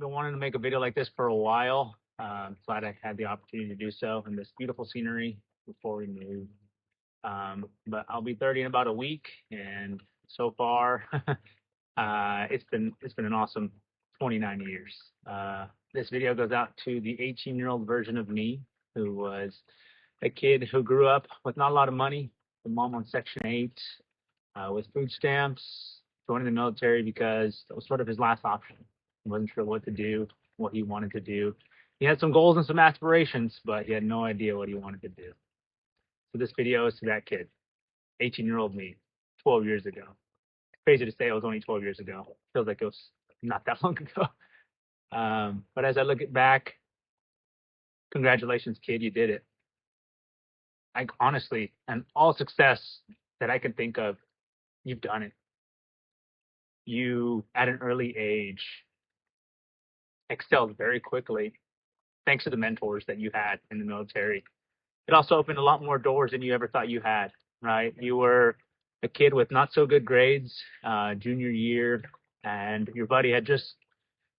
been wanting to make a video like this for a while. Glad I had the opportunity to do so in this beautiful scenery before we move. But I'll be 30 in about a week, and so far, it's been an awesome 29 years. This video goes out to the 18-year-old version of me, who was a kid who grew up with not a lot of money. The mom on Section 8, with food stamps, joining the military because it was sort of his last option. He wasn't sure what to do, what he wanted to do. He had some goals and some aspirations, but he had no idea what he wanted to do. So this video is to that kid, 18-year-old me, 12 years ago. Crazy to say it was only 12 years ago. Feels like it was not that long ago. But as I look it back, congratulations, kid, you did it. I honestly, and all success that I can think of, you've done it. You, at an early age, excelled very quickly thanks to the mentors that you had in the military. It also opened a lot more doors than you ever thought you had, right? You were a kid with not so good grades, junior year, and your buddy had just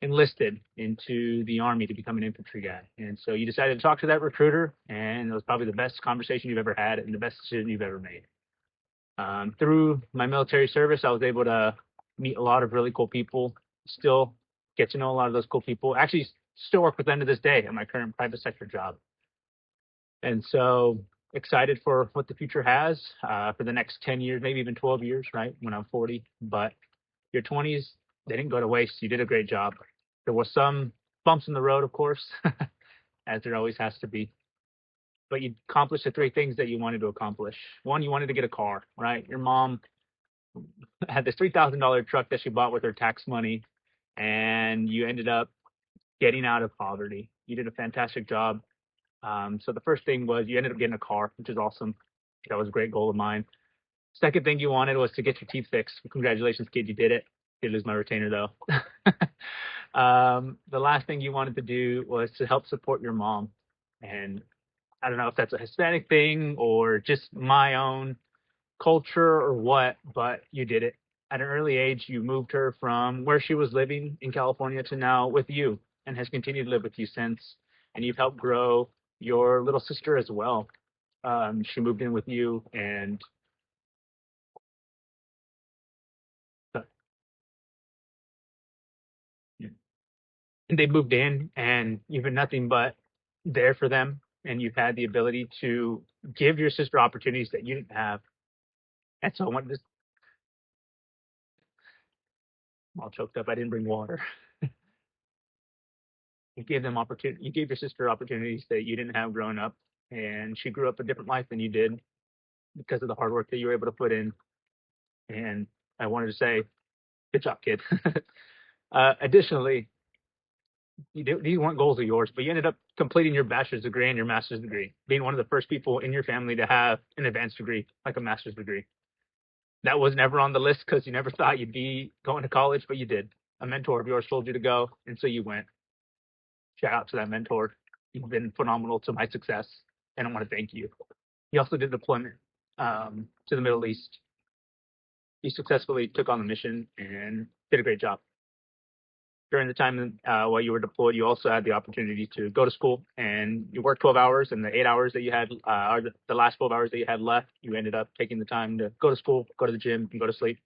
enlisted into the Army to become an infantry guy. And so you decided to talk to that recruiter, and it was probably the best conversation you've ever had and the best decision you've ever made. Through my military service, I was able to meet a lot of really cool people, still get to know a lot of those cool people. Actually, still work with them to this day in my current private sector job. And so excited for what the future has for the next 10 years, maybe even 12 years, right, when I'm 40. But your 20s, they didn't go to waste. You did a great job. There was some bumps in the road, of course, as there always has to be. But you accomplished the three things that you wanted to accomplish. One, you wanted to get a car, right? Your mom had this $3,000 truck that she bought with her tax money, and you ended up getting out of poverty. You did a fantastic job. So the first thing was you ended up getting a car, which is awesome. That was a great goal of mine. Second thing you wanted was to get your teeth fixed. Congratulations, kid, you did it. Did lose my retainer though. The last thing you wanted to do was to help support your mom. And I don't know if that's a Hispanic thing or just my own culture or what, but you did it. At an early age, you moved her from where she was living in California to now with you, and has continued to live with you since. And you've helped grow your little sister as well. She moved in with you, and they moved in, and you've been nothing but there for them. And you've had the ability to give your sister opportunities that you didn't have. And so I wanted to, I'm all choked up. I didn't bring water. You gave them opportunity. You gave your sister opportunities that you didn't have growing up, and she grew up a different life than you did because of the hard work that you were able to put in. And I wanted to say, good job, kid. Additionally, these weren't goals of yours, but you ended up completing your bachelor's degree and your master's degree, being one of the first people in your family to have an advanced degree, like a master's degree. That was never on the list because you never thought you'd be going to college, but you did. A mentor of yours told you to go, and so you went. Shout out to that mentor. You've been phenomenal to my success, and I want to thank you. You also did deployment to the Middle East. You successfully took on the mission and did a great job. During the time while you were deployed, you also had the opportunity to go to school, and you worked 12 hours, and the 8 hours that you had, or the last 12 hours that you had left, you ended up taking the time to go to school, go to the gym, and go to sleep.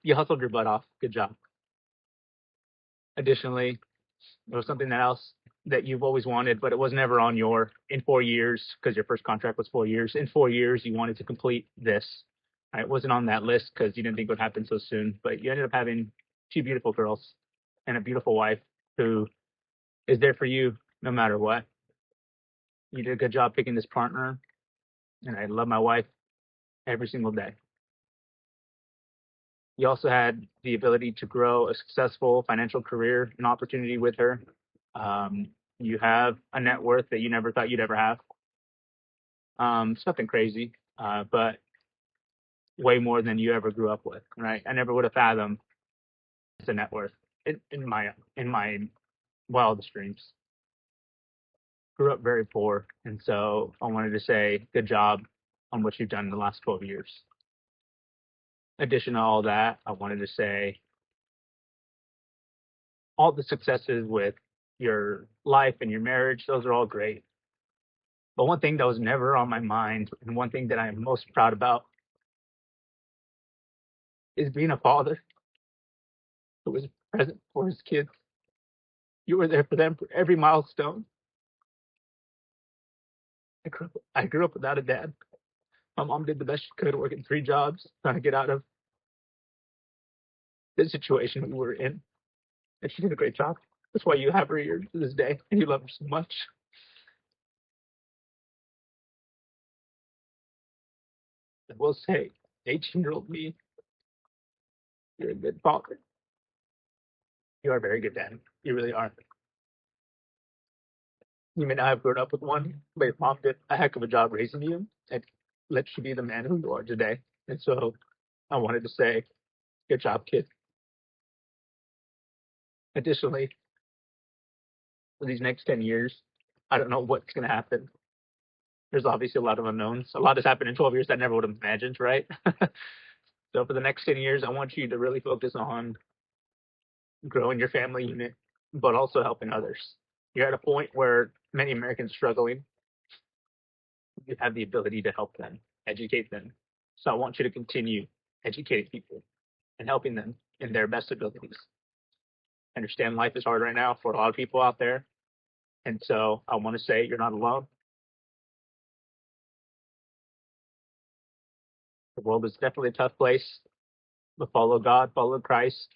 You hustled your butt off. Good job. Additionally, there was something else that you've always wanted, but it was never on your, in 4 years, because your first contract was 4 years. In 4 years, you wanted to complete this. It wasn't on that list because you didn't think it would happen so soon, but you ended up having 2 beautiful girls and a beautiful wife who is there for you no matter what. You did a good job picking this partner, and I love my wife every single day. You also had the ability to grow a successful financial career and opportunity with her. You have a net worth that you never thought you'd ever have. It's nothing crazy, but way more than you ever grew up with, right? I never would have fathomed the net worth in my wildest dreams. Grew up very poor, and so I wanted to say good job on what you've done in the last 12 years. In addition to all that, I wanted to say all the successes with your life and your marriage, those are all great. But one thing that was never on my mind, and one thing that I am most proud about, is being a father who was present for his kids. You were there for them for every milestone. I grew up without a dad. My mom did the best she could, working 3 jobs, trying to get out of the situation we were in. And she did a great job. That's why you have her here to this day, and you love her so much. I will say, 18-year-old me, you're a good father. You are a very good dad. You really are. You may not have grown up with one, but your mom did a heck of a job raising you and let you be the man who you are today. And so I wanted to say, good job, kid. Additionally, for these next 10 years, I don't know what's going to happen. There's obviously a lot of unknowns. A lot has happened in 12 years that I never would have imagined, right? So for the next 10 years, I want you to really focus on growing your family unit, but also helping others. You're at a point where many Americans are struggling. You have the ability to help them, educate them. So I want you to continue educating people and helping them in their best abilities. I understand life is hard right now for a lot of people out there. And so I want to say you're not alone. The world is definitely a tough place, but follow God, follow Christ,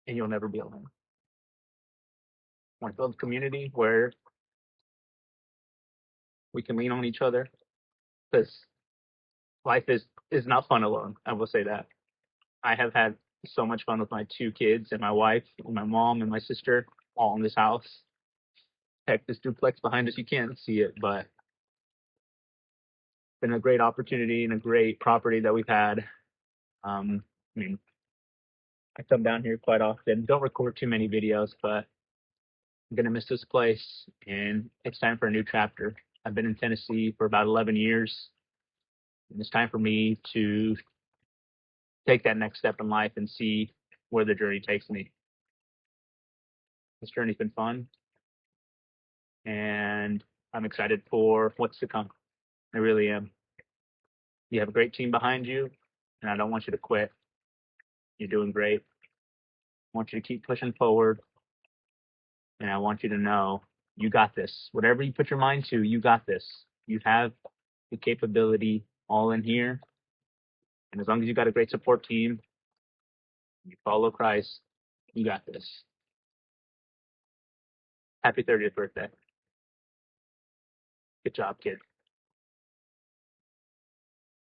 and you'll never be alone. I want to build a community where we can lean on each other, because life is not fun alone. I will say that. I have had so much fun with my 2 kids and my wife and my mom and my sister all in this house. Heck, this duplex behind us, you can't see it, but it's been a great opportunity and a great property that we've had. I mean, I come down here quite often. Don't record too many videos, but I'm gonna miss this place, and it's time for a new chapter. I've been in Tennessee for about 11 years, and it's time for me to take that next step in life and see where the journey takes me. This journey's been fun, and I'm excited for what's to come. I really am. You have a great team behind you, and I don't want you to quit. You're doing great. I want you to keep pushing forward, and I want you to know you got this. Whatever you put your mind to, you got this. You have the capability all in here, and as long as you got a great support team, you follow Christ, you got this. Happy 30th birthday. Good job, kid.